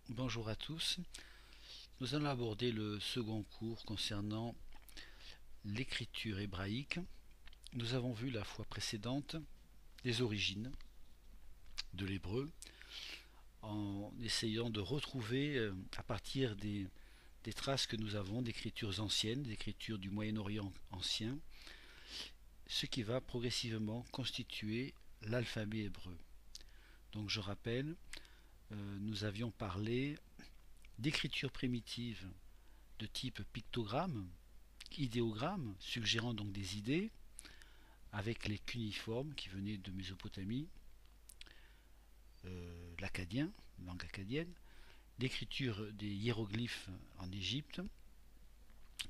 Bonjour à tous. Nous allons aborder le second cours concernant l'écriture hébraïque. Nous avons vu la fois précédente les origines de l'hébreu en essayant de retrouver à partir des traces que nous avons d'écritures anciennes, d'écritures du Moyen-Orient ancien, ce qui va progressivement constituer l'alphabet hébreu. Donc je rappelle, nous avions parlé d'écriture primitive de type pictogramme, idéogramme, suggérant donc des idées, avec les cuneiformes qui venaient de Mésopotamie, l'acadien, langue acadienne, l'écriture des hiéroglyphes en Égypte,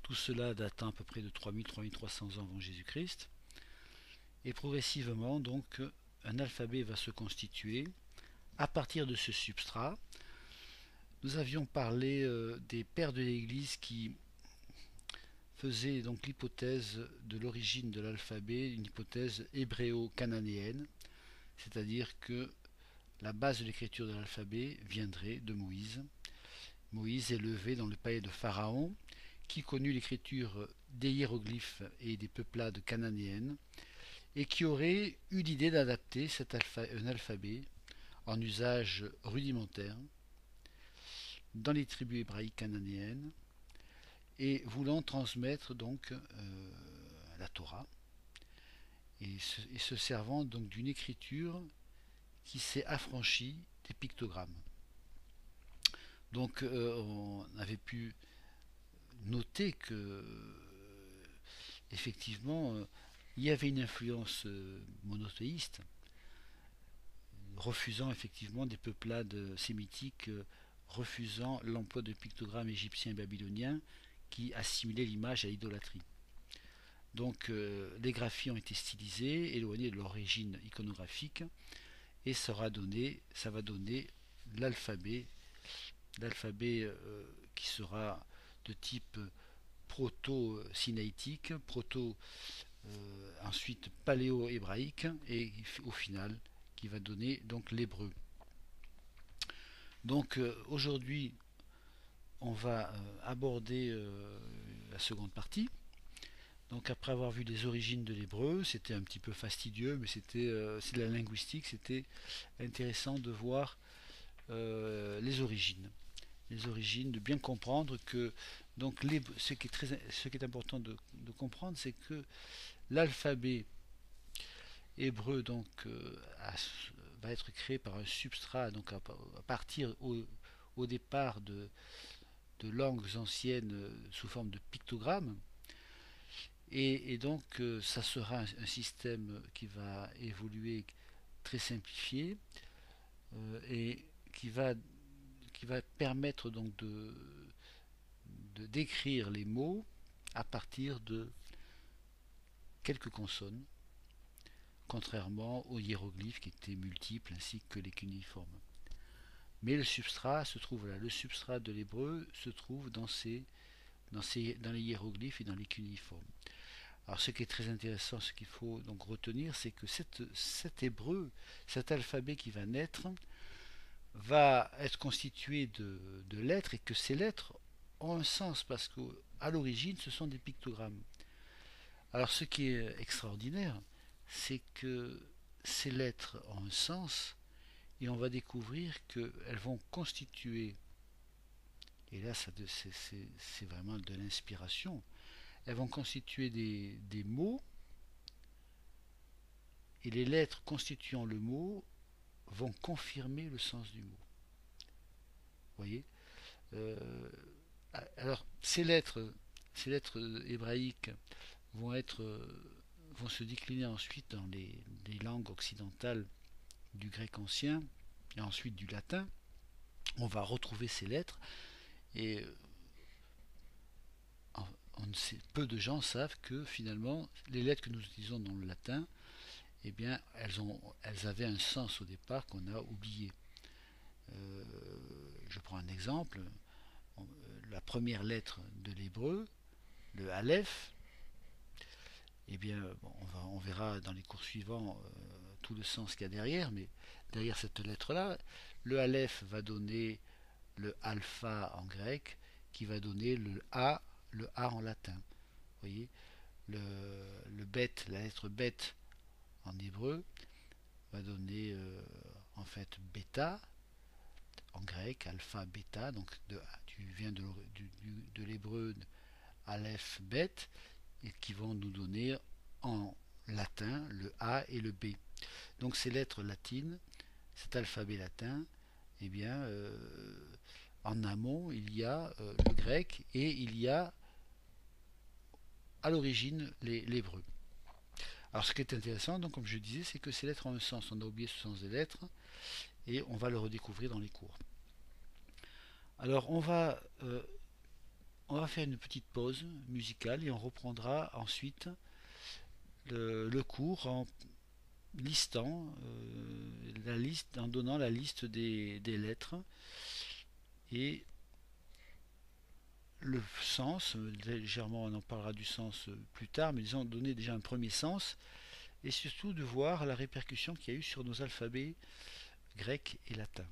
tout cela datant à peu près de 3000-3300 ans avant Jésus-Christ, et progressivement donc un alphabet va se constituer à partir de ce substrat. Nous avions parlé des pères de l'Église qui faisait donc l'hypothèse de l'origine de l'alphabet, une hypothèse hébréo-cananéenne, c'est-à-dire que la base de l'écriture de l'alphabet viendrait de Moïse. Moïse est levé dans le palais de Pharaon, qui connut l'écriture des hiéroglyphes et des peuplades cananéennes, et qui aurait eu l'idée d'adapter un alphabet en usage rudimentaire dans les tribus hébraïques cananéennes, et voulant transmettre donc la Torah, et se servant donc d'une écriture qui s'est affranchie des pictogrammes. Donc on avait pu noter que effectivement il y avait une influence monothéiste, refusant effectivement des peuplades sémitiques, refusant l'emploi de pictogrammes égyptiens et babyloniens qui assimilaient l'image à l'idolâtrie. Donc les graphies ont été stylisées, éloignées de l'origine iconographique, et ça va donner l'alphabet, qui sera de type proto-sinaïtique, ensuite paléo-hébraïque, et au final qui va donner donc l'hébreu. Donc aujourd'hui on va aborder la seconde partie. Donc après avoir vu les origines de l'hébreu, c'était un petit peu fastidieux, mais c'est de la linguistique, c'était intéressant de voir les origines. Les origines, de bien comprendre que donc ce qui est important de comprendre, c'est que l'alphabet hébreu donc va être créé par un substrat, donc à partir au départ de langues anciennes sous forme de pictogrammes. Et donc ça sera un système qui va évoluer très simplifié, et qui va permettre donc de décrire les mots à partir de quelques consonnes, contrairement aux hiéroglyphes qui étaient multiples ainsi que les cunéiformes. Mais le substrat se trouve là. Le substrat de l'hébreu se trouve dans les hiéroglyphes et dans les cunéiformes. Alors ce qui est très intéressant, ce qu'il faut donc retenir, c'est que cet hébreu, cet alphabet qui va naître, va être constitué de lettres, et que ces lettres ont un sens parce qu'à l'origine ce sont des pictogrammes. Alors ce qui est extraordinaire, c'est que ces lettres ont un sens, et on va découvrir qu'elles vont constituer, et là c'est vraiment de l'inspiration, elles vont constituer des mots, et les lettres constituant le mot vont confirmer le sens du mot. Vous voyez. euh, alors ces lettres hébraïques vont être vont se décliner ensuite dans les langues occidentales du grec ancien et ensuite du latin. On va retrouver ces lettres, et peu de gens savent que finalement les lettres que nous utilisons dans le latin, eh bien, elles avaient un sens au départ qu'on a oublié. Euh, je prends un exemple. La première lettre de l'hébreu, le Aleph, eh bien, bon, on verra dans les cours suivants tout le sens qu'il y a derrière, mais derrière cette lettre-là, le Aleph va donner le alpha en grec qui va donner le A en latin. Vous voyez, le bet, la lettre bet en hébreu va donner en fait bêta en grec, alpha, bêta, donc tu viens de l'hébreu aleph, bet, et qui vont nous donner en latin le A et le B. Donc ces lettres latines, cet alphabet latin, eh bien, en amont, il y a le grec et il y a à l'origine l'hébreu. Alors ce qui est intéressant, donc comme je disais, c'est que ces lettres ont un sens. On a oublié ce sens des lettres et on va le redécouvrir dans les cours. Alors on va faire une petite pause musicale et on reprendra ensuite le cours en listant la liste, en donnant la liste des lettres et le sens. Légèrement, on en parlera du sens plus tard, mais disons donner déjà un premier sens et surtout de voir la répercussion qu'il y a eu sur nos alphabets grec et latin.